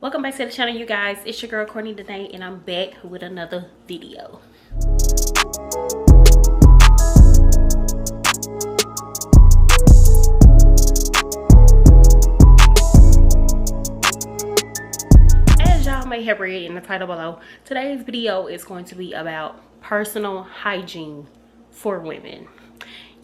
Welcome back to the channel, you guys. It's your girl Courtney today, and I'm back with another video. As y'all may have read in the title below, today's video is going to be about personal hygiene for women.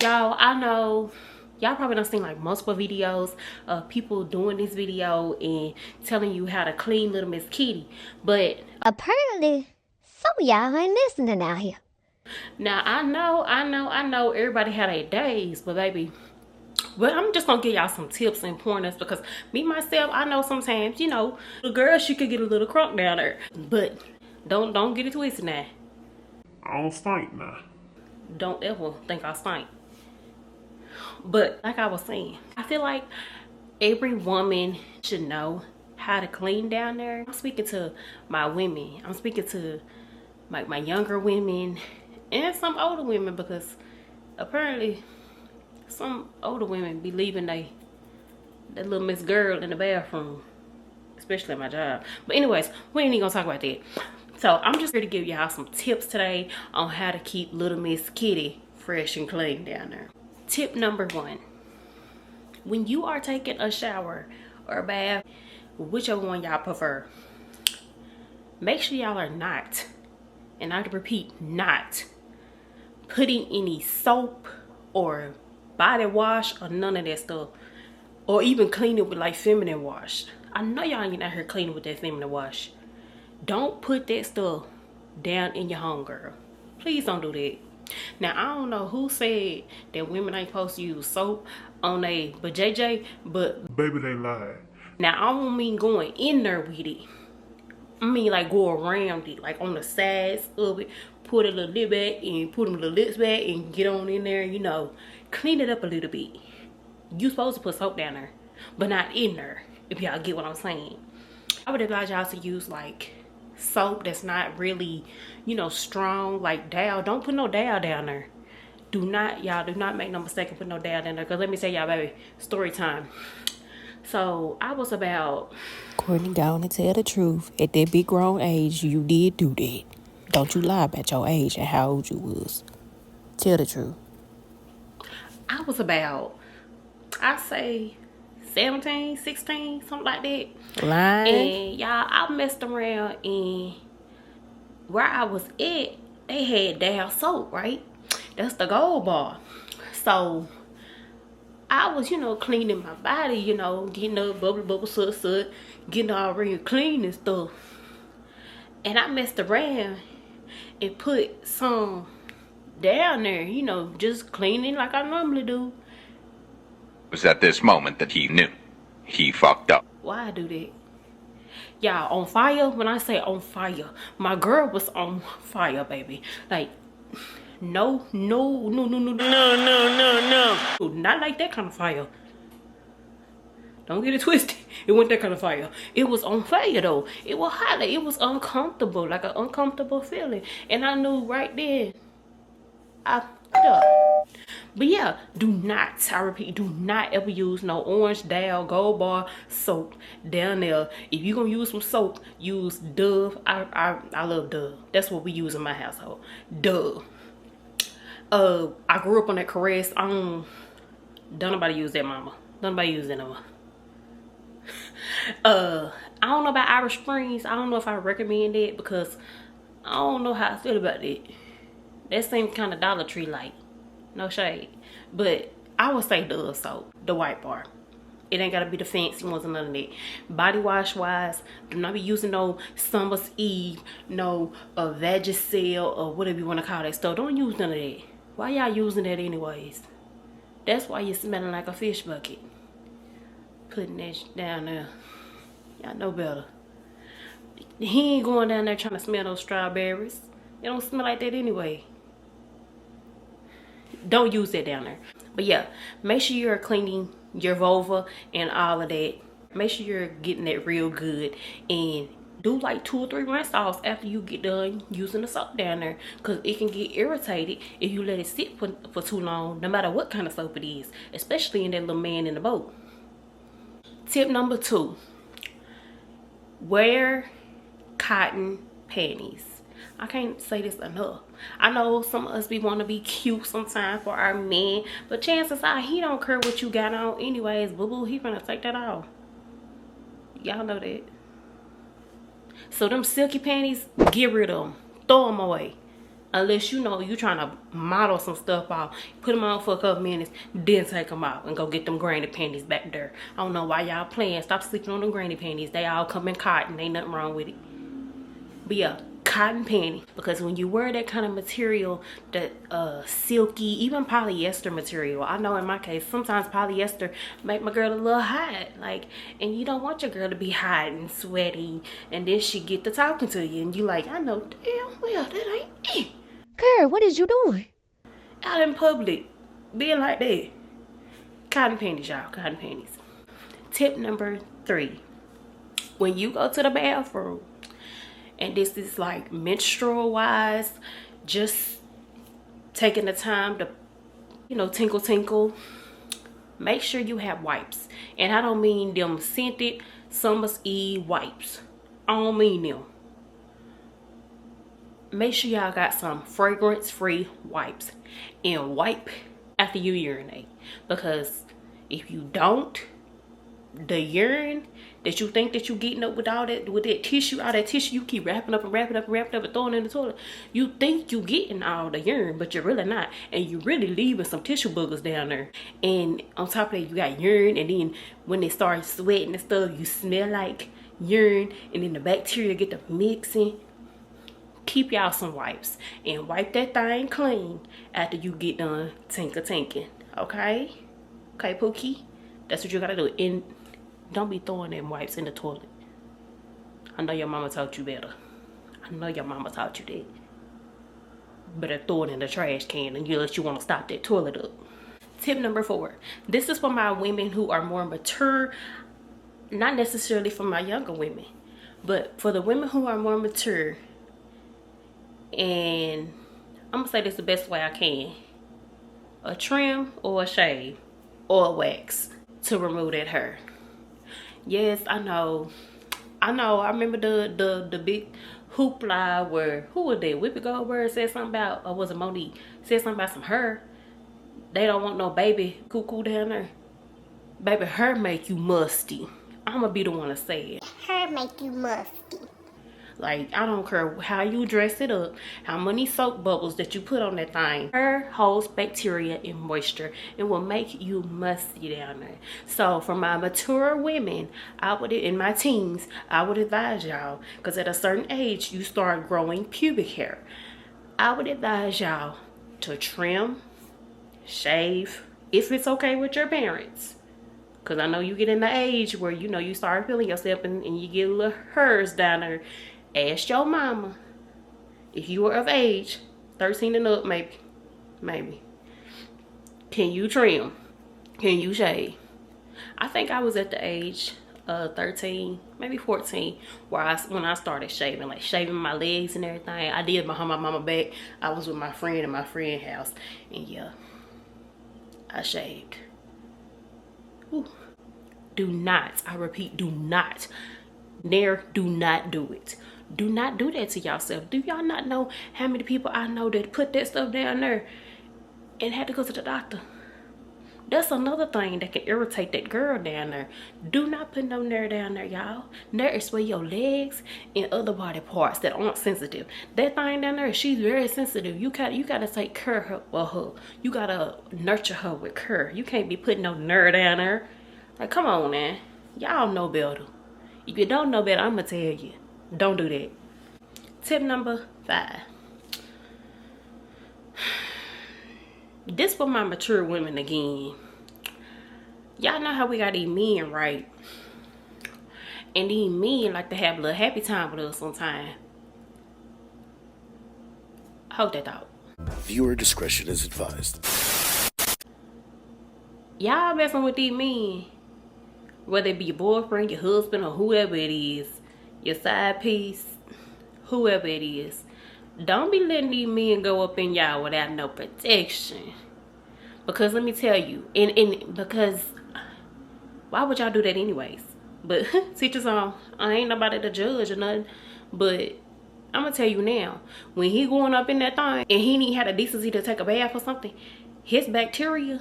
Y'all, I know y'all probably done seen like multiple videos of people doing this video and telling you how to clean little Miss Kitty, but apparently some of y'all ain't listening out here. Now I know everybody had their days, but baby, I'm just gonna give y'all some tips and pointers because me myself, I know sometimes, you know, the girl, she could get a little crunk down there, but don't get it twisted now. I don't stink now. Don't ever think I stink. But like I was saying, I feel like every woman should know how to clean down there. I'm speaking to my women. I'm speaking to my younger women and some older women, because apparently some older women be leaving that little Miss Girl in the bathroom, especially at my job. But anyways, we ain't even gonna talk about that. So I'm just here to give y'all some tips today on how to keep little Miss Kitty fresh and clean down there. Tip number 1. When you are taking a shower or a bath, whichever one y'all prefer, make sure y'all are not, and I repeat, not putting any soap or body wash or none of that stuff, or even clean it with like feminine wash. I know y'all ain't out here cleaning with that feminine wash. Don't put that stuff down in your home, girl. Please don't do that. Now, I don't know who said that women ain't supposed to use soap on but Baby, they lied. now I don't mean going in there with it. I mean like go around it, like on the sides of it, put a little lip back and put them little lips back and get on in there, you know, clean it up a little bit. You supposed to put soap down there, but not in there, if y'all get what I'm saying. I would advise y'all to use like soap that's not really, you know, strong, like Dow. Don't put no Dow down there. Y'all do not make no mistake and put no Dow down there, because let me tell y'all, baby, story time. So I was about, Courtney, go on and tell the truth. At that big grown age, you did do that. Don't you lie about your age and how old you was. Tell the truth. I was about, I say 17, 16, something like that. Lying. And y'all, I messed around, and where I was at, they had Dow soap, right? That's the gold bar. So I was, you know, cleaning my body, you know, getting up, bubble, sut, getting all real clean and stuff. And I messed around and put some down there, you know, just cleaning like I normally do. It was at this moment that he knew he fucked up. Why I do that? Y'all, on fire. When I say on fire, my girl was on fire, baby. Like, no, not like that kind of fire. Don't get it twisted. It wasn't that kind of fire. It was on fire though. It was hot. It was uncomfortable, like an uncomfortable feeling. And I knew right then, I fucked up. But yeah, do not, I repeat, do not ever use no orange Dow gold bar soap down there. If you're gonna use some soap, use Dove. I love Dove. That's what we use in my household. Dove. I grew up on that Caress. Don't nobody use that, mama. Don't nobody use that no more. I don't know about Irish Springs. I don't know if I recommend it, because I don't know how I feel about it. That seems kind of Dollar Tree like. No shade. But I would say Dove soap, the white bar. It ain't gotta be the fancy ones and none of that. Body wash wise, do not be using no Summer's Eve, no Vagisil, or whatever you want to call that stuff. Don't use none of that. Why y'all using that anyways? That's why you're smelling like a fish bucket. Putting that down there. Y'all know better. He ain't going down there trying to smell those strawberries. It don't smell like that anyway. Don't use that down there. But yeah, make sure you're cleaning your vulva and all of that. Make sure you're getting that real good, and do like 2 or 3 rinse offs after you get done using the soap down there, because it can get irritated if you let it sit for too long, no matter what kind of soap it is, especially in that little man in the boat. Tip number 2, wear cotton panties. I can't say this enough. I know some of us want to be cute sometimes for our men, but chances are he don't care what you got on anyways, boo-boo. He gonna take that off. Y'all know that. So them silky panties, get rid of them. Throw them away. Unless you know you trying to model some stuff off. Put them on for a couple minutes, then take them out and go get them granny panties back there. I don't know why y'all playing. Stop sleeping on them granny panties. They all come in cotton. Ain't nothing wrong with it. But yeah, cotton panty. Because when you wear that kind of material, that silky, even polyester material, I know in my case, sometimes polyester make my girl a little hot. Like, and you don't want your girl to be hot and sweaty. And then she get to talking to you. And you like, I know damn well that ain't it. Girl, what is you doing? Out in public, being like that. Cotton panties, y'all. Cotton panties. Tip number 3. When you go to the bathroom, and this is like menstrual wise, just taking the time to, you know, tinkle tinkle, make sure you have wipes. And I don't mean them scented Summer's Eve wipes. I don't mean them. Make sure y'all got some fragrance free wipes and wipe after you urinate, because if you don't, the urine that you think that you getting up with all that, with that tissue, all that tissue you keep wrapping up and wrapping up and wrapping up and throwing in the toilet, you think you getting all the urine, but you're really not, and you really leaving some tissue boogers down there. And on top of that, you got urine, and then when they start sweating and stuff, you smell like urine, and then the bacteria get to mixing. Keep y'all some wipes and wipe that thing clean after you get done tinking. Okay Pookie, that's what you gotta do. And don't be throwing them wipes in the toilet. I know your mama taught you better. I know your mama taught you that. Better throw it in the trash can unless you want to stop that toilet up. Tip number 4. This is for my women who are more mature. Not necessarily for my younger women, but for the women who are more mature. And I'm gonna say this the best way I can. A trim or a shave or a wax to remove that hair. Yes, I know. I remember the big hoopla where, who was that? Whippy Goldberg said something about, or was it Monique? Said something about some hair. They don't want no baby cuckoo down there. Baby, hair make you musty. I'm gonna be the one to say it. Her make you musty. Like, I don't care how you dress it up, how many soap bubbles that you put on that thing. Hair holds bacteria and moisture. It will make you musty down there. So for my mature women, in my teens, I would advise y'all, because at a certain age, you start growing pubic hair. I would advise y'all to trim, shave, if it's okay with your parents. Because I know you get in the age where, you know, you start feeling yourself and you get little hairs down there. Ask your mama, if you are of age, 13 and up, maybe. Can you trim? Can you shave? I think I was at the age of 13, maybe 14, when I started shaving, like shaving my legs and everything. I did behind my mama back. I was with my friend in my friend's house, and yeah, I shaved. Ooh. Do not, I repeat, do not. Do not do it. Do not do that to yourself. Do y'all not know how many people I know that put that stuff down there and had to go to the doctor? That's another thing that can irritate that girl down there. Do not put no nair down there, y'all. Nair is for your legs and other body parts that aren't sensitive. That thing down there, she's very sensitive. You gotta take care of her. You gotta nurture her with care. You can't be putting no nair down there. Like, come on, man. Y'all know better. If you don't know better, I'm gonna tell you. Don't do that. Tip number 5. This for my mature women again. Y'all know how we got these men, right? And these men like to have a little happy time with us sometimes. Hold that thought. Viewer discretion is advised. Y'all messing with these men, whether it be your boyfriend, your husband, or whoever it is, your side piece, whoever it is. Don't be letting these men go up in y'all without no protection. Because let me tell you, because why would y'all do that anyways? But teach his own. I ain't nobody to judge or nothing. But I'm gonna tell you now, when he going up in that thing and he ain't had the decency to take a bath or something, his bacteria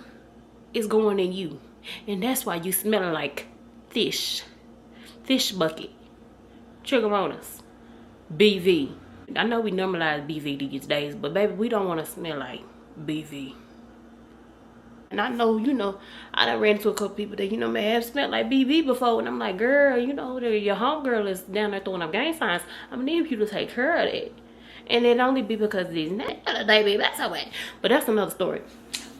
is going in you. And that's why you smelling like fish bucket, trigomonas, BV. I know we normalize BV these days, but baby, we don't want to smell like BV. And I know, you know, I done ran into a couple people that, you know, may have smelled like BV before. And I'm like, girl, you know, your homegirl is down there throwing up gang signs. I'm gonna need you to take care of that. And it only be because of these baby, that's away. But that's another story.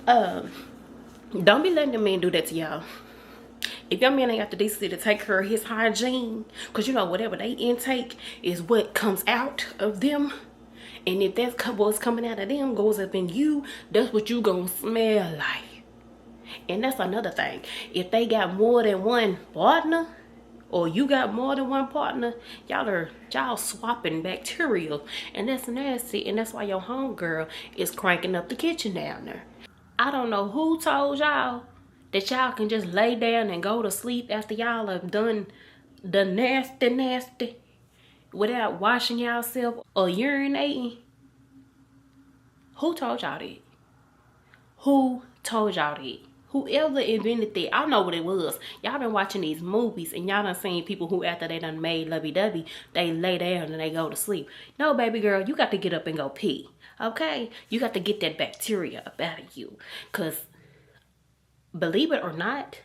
Don't be letting the men do that to y'all. If your man ain't got the decency to take care of his hygiene, because you know, whatever they intake is what comes out of them. And if that's what's coming out of them goes up in you, that's what you gonna smell like. And that's another thing. If they got more than one partner, or you got more than one partner, y'all swapping bacteria. And that's nasty. And that's why your homegirl is cranking up the kitchen down there. I don't know who told y'all that y'all can just lay down and go to sleep after y'all have done the nasty without washing yourself or urinating. Who told y'all that? Who told y'all that? Whoever invented that, I know what it was. Y'all been watching these movies and y'all done seen people who after they done made lovey-dovey, they lay down and they go to sleep. No, baby girl, you got to get up and go pee. Okay? You got to get that bacteria up out of you. Because, believe it or not,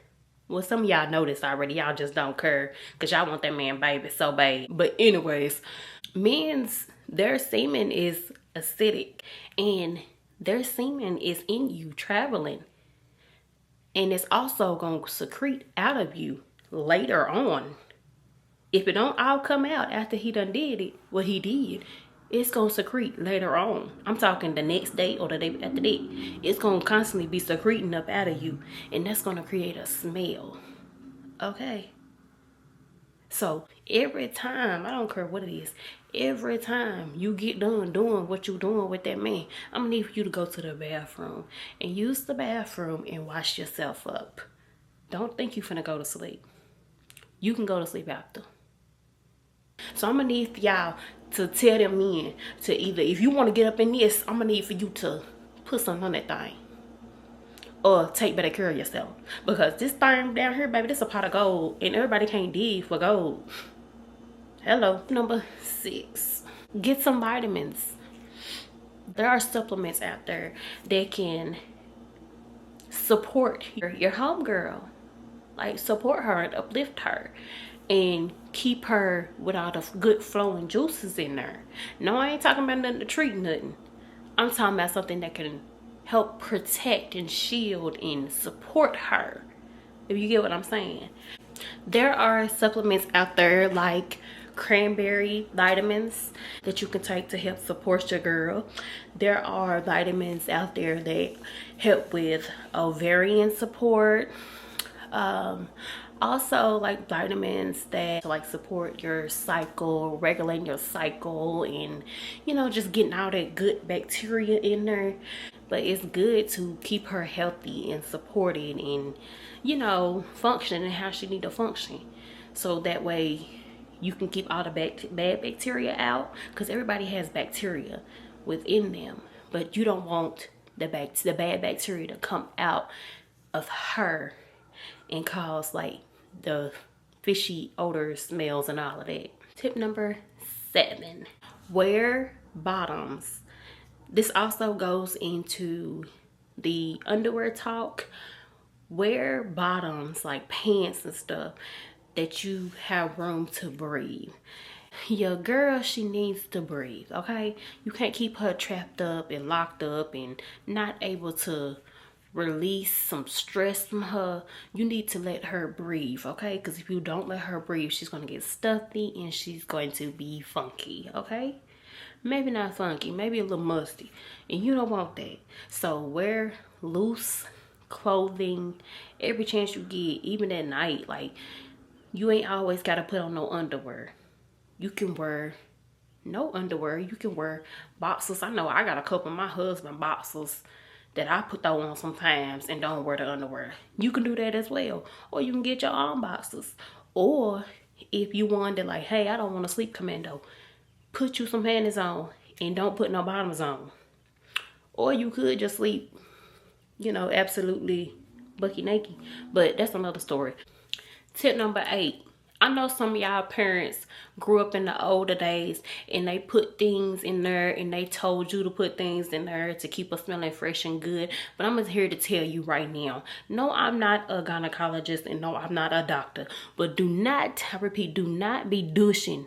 well, some of y'all know this already. Y'all just don't care because y'all want that man baby so bad. But anyways, their semen is acidic. And their semen is in you traveling. And it's also going to secrete out of you later on. If it don't all come out after he done did it, what he did, it's going to secrete later on. I'm talking the next day or the day after that. It's going to constantly be secreting up out of you. And that's going to create a smell. Okay? So every time, I don't care what it is, every time you get done doing what you're doing with that man, I'm gonna need for you to go to the bathroom and use the bathroom and wash yourself up. Don't think you finna go to sleep. You can go to sleep after. So I'm gonna need for y'all to tell them men to either, if you want to get up in this, I'm gonna need for you to put something on that thing. Or take better care of yourself. Because this thing down here, baby, this is a pot of gold. And everybody can't dig for gold. Hello. Number 6. Get some vitamins. There are supplements out there that can support your homegirl. Like, support her and uplift her. And keep her with all the good flowing juices in there. No, I ain't talking about nothing to treat nothing. I'm talking about something that can help protect and shield and support her, if you get what I'm saying. There are supplements out there like cranberry vitamins that you can take to help support your girl. There are vitamins out there that help with ovarian support. Also like vitamins that like support your cycle, regulating your cycle, and you know, just getting all that good bacteria in there. But it's good to keep her healthy and supported and, you know, functioning how she need to function. So that way you can keep all the bad bacteria out, because everybody has bacteria within them. But you don't want the bad bacteria to come out of her and cause like the fishy odor smells and all of that. Tip number 7, wear bottoms. This also goes into the underwear talk. Wear bottoms like pants and stuff that you have room to breathe. Your girl, she needs to breathe, okay? You can't keep her trapped up and locked up and not able to release some stress from her. You need to let her breathe, okay? Because if you don't let her breathe, she's going to get stuffy and she's going to be funky, okay? Maybe not funky, maybe a little musty, and you don't want that. So wear loose clothing every chance you get, even at night. Like, you ain't always got to put on no underwear. You can wear no underwear. You can wear boxers. I know I got a couple of my husband boxers that I throw on sometimes and don't wear the underwear. You can do that as well. Or you can get your own boxers. Or if you wanted like, hey, I don't want to sleep commando, put you some panties on and don't put no bottoms on. Or you could just sleep, you know, absolutely bucky naked. But that's another story. Tip number 8. I know some of y'all parents grew up in the older days and they put things in there and they told you to put things in there to keep us smelling fresh and good. But I'm just here to tell you right now, no, I'm not a gynecologist and no, I'm not a doctor. But do not, I repeat, do not be douching.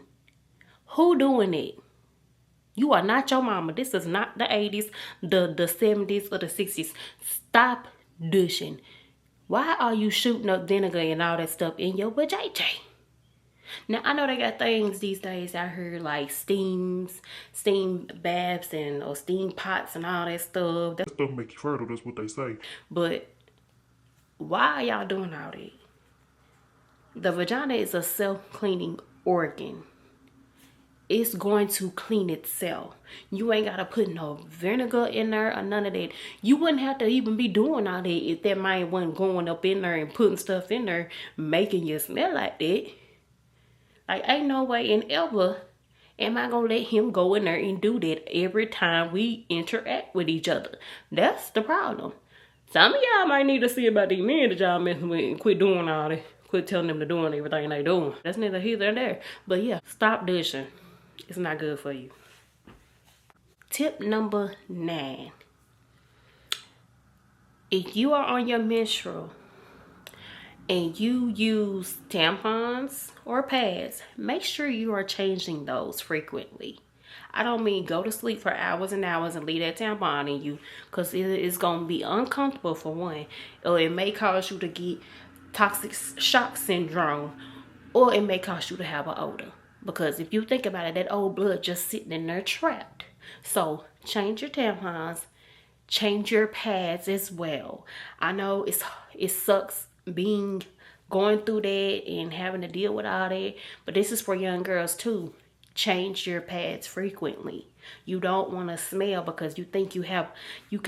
Who doing it? You are not your mama. This is not the 80s, the 70s, or the 60s. Stop douching. Why are you shooting up vinegar and all that stuff in your vajayjay? Now, I know they got things these days out here like steam baths and or steam pots and all that stuff. That stuff make you fertile, that's what they say. But why are y'all doing all that? The vagina is a self-cleaning organ. It's going to clean itself. You ain't got to put no vinegar in there or none of that. You wouldn't have to even be doing all that if that man wasn't going up in there and putting stuff in there, making you smell like that. Like, ain't no way in ever am I going to let him go in there and do that every time we interact with each other. That's the problem. Some of y'all might need to see about these men that y'all messing with and quit doing all that. Quit telling them to doing everything they doing. That's neither here nor there. But yeah, stop douching. It's not good for you. Tip number 9. If you are on your menstrual and you use tampons or pads, make sure you are changing those frequently. I don't mean go to sleep for hours and hours and leave that tampon in you, because it is going to be uncomfortable for one. Or it may cause you to get toxic shock syndrome, or it may cause you to have an odor. Because if you think about it, that old blood just sitting in there trapped. So change your tampons, change your pads as well. I know it sucks going through that and having to deal with all that, but this is for young girls too. Change your pads frequently. You don't want to smell because you think you got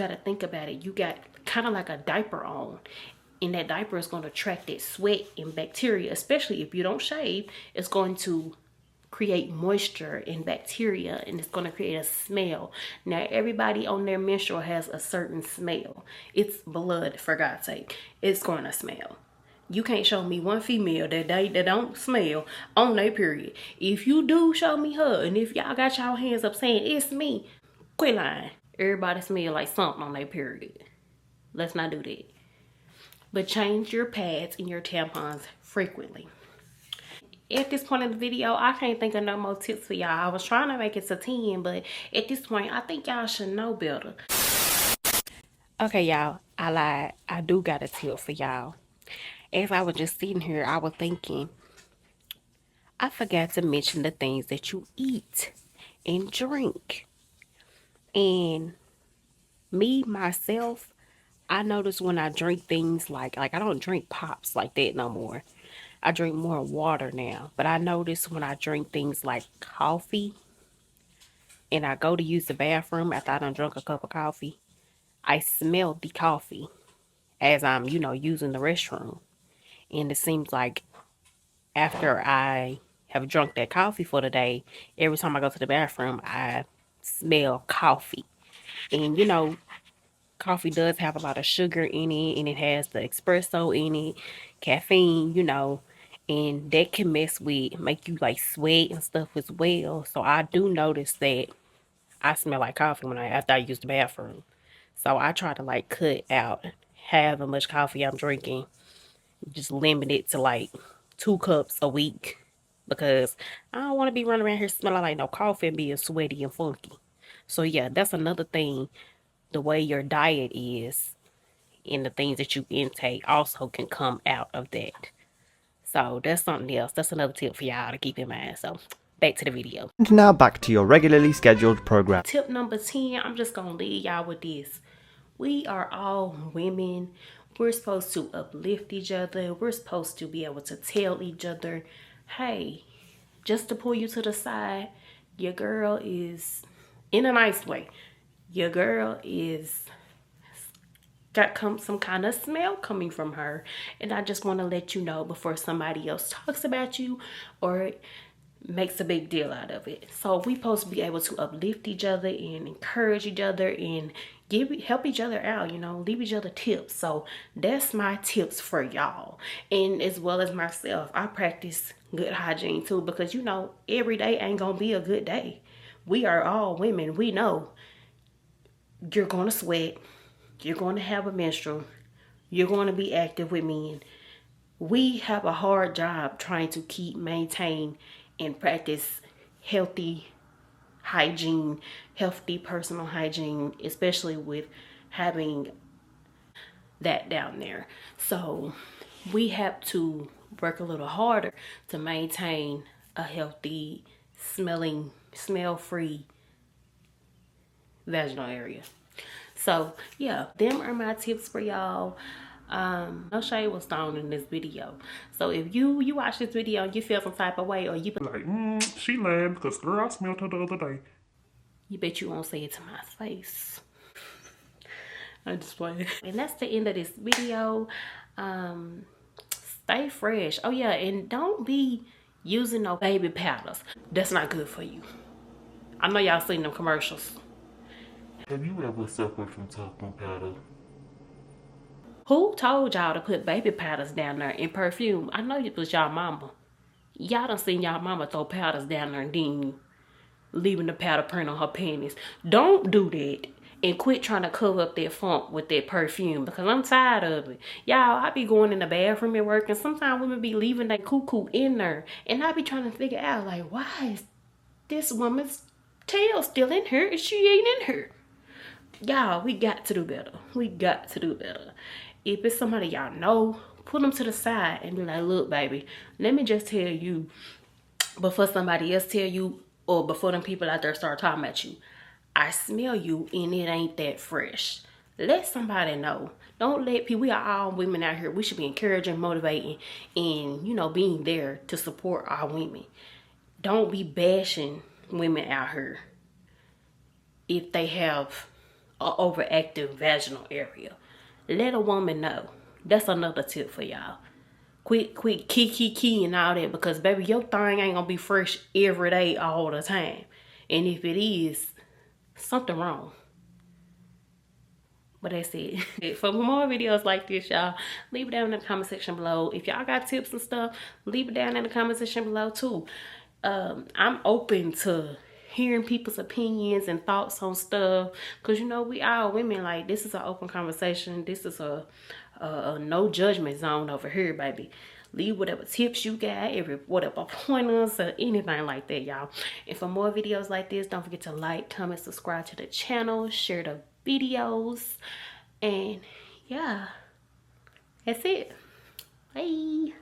to think about it. You got kind of like a diaper on. And that diaper is going to attract that sweat and bacteria, especially if you don't shave. It's going to create moisture and bacteria, and it's going to create a smell. Now, everybody on their menstrual has a certain smell. It's blood, for God's sake. It's going to smell. You can't show me one female that don't smell on their period. If you do, show me her. And if y'all got y'all hands up saying it's me, quit lying. Everybody smell like something on their period. Let's not do that. But change your pads and your tampons frequently. At this point in the video, I can't think of no more tips for y'all. I was trying to make it to 10, but at this point, I think y'all should know better. Okay, y'all, I lied. I do got a tip for y'all. As I was just sitting here, I was thinking, I forgot to mention the things that you eat and drink. And me, myself, I notice when I drink things like I don't drink pops like that no more. I drink more water now. But I notice when I drink things like coffee and I go to use the bathroom after I done drunk a cup of coffee, I smell the coffee as I'm, using the restroom. And it seems like after I have drunk that coffee for the day, every time I go to the bathroom, I smell coffee. And, coffee does have a lot of sugar in it, and it has the espresso in it, caffeine, and that can make you like sweat and stuff as well. So I do notice that I smell like coffee after I use the bathroom. So I try to like cut out however much coffee I'm drinking, just limit it to like 2 cups a week, because I don't want to be running around here smelling like no coffee and being sweaty and funky. So yeah, that's another thing. The way your diet is and the things that you intake also can come out of that. So that's something else. That's another tip for y'all to keep in mind. So back to the video. And now back to your regularly scheduled program. Tip number 10, I'm just going to leave y'all with this. We are all women. We're supposed to uplift each other. We're supposed to be able to tell each other, hey, just to pull you to the side, your girl is, in a nice way, your girl is got some kind of smell coming from her. And I just want to let you know before somebody else talks about you or makes a big deal out of it. So we supposed to be able to uplift each other and encourage each other and help each other out, you know, leave each other tips. So that's my tips for y'all. And as well as myself, I practice good hygiene too, because you know, every day ain't gonna be a good day. We are all women. We know you're gonna sweat, you're gonna have a menstrual, you're gonna be active with men. We have a hard job trying to maintain and practice healthy hygiene, healthy personal hygiene, especially with having that down there. So we have to work a little harder to maintain a healthy, smell-free vaginal area. So yeah, them are my tips for y'all. No shade was thrown in this video. So if you watch this video and you feel some type of way, or you Like, she lying because girl, I smelled her the other day. you bet you won't say it to my face. I just playing. And that's the end of this video. Stay fresh. Oh yeah, and don't be using no baby powders. That's not good for you. I know y'all seen them commercials. Have you ever suffered from talcum powder? Who told y'all to put baby powders down there in perfume? I know it was y'all mama. Y'all done seen y'all mama throw powders down there and then leaving the powder print on her panties. Don't do that. And quit trying to cover up that funk with that perfume, because I'm tired of it. Y'all, I be going in the bathroom at work and sometimes women be leaving that cuckoo in there. And I be trying to figure out, like, why is this woman's tail still in her and she ain't in her? Y'all, we got to do better. We got to do better. If it's somebody y'all know, put them to the side and be like, look, baby, let me just tell you, before somebody else tell you, or before them people out there start talking about you, I smell you and it ain't that fresh. Let somebody know. Don't let people, we are all women out here. We should be encouraging, motivating, and, you know, being there to support our women. Don't be bashing women out here if they have an overactive vaginal area. Let a woman know. That's another tip for y'all. Quit key and all that, because baby, your thing ain't gonna be fresh every day all the time. And if it is, something wrong. But that's it. For more videos like this, y'all, leave it down in the comment section below. If y'all got tips and stuff, leave it down in the comment section below too. I'm open to hearing people's opinions and thoughts on stuff, because you know, we all women, like, this is an open conversation. This is a no judgment zone over here, baby. Leave whatever tips you got, whatever pointers or anything like that, y'all. And for more videos like this, don't forget to like, comment, subscribe to the channel, share the videos, and yeah, that's it. Bye.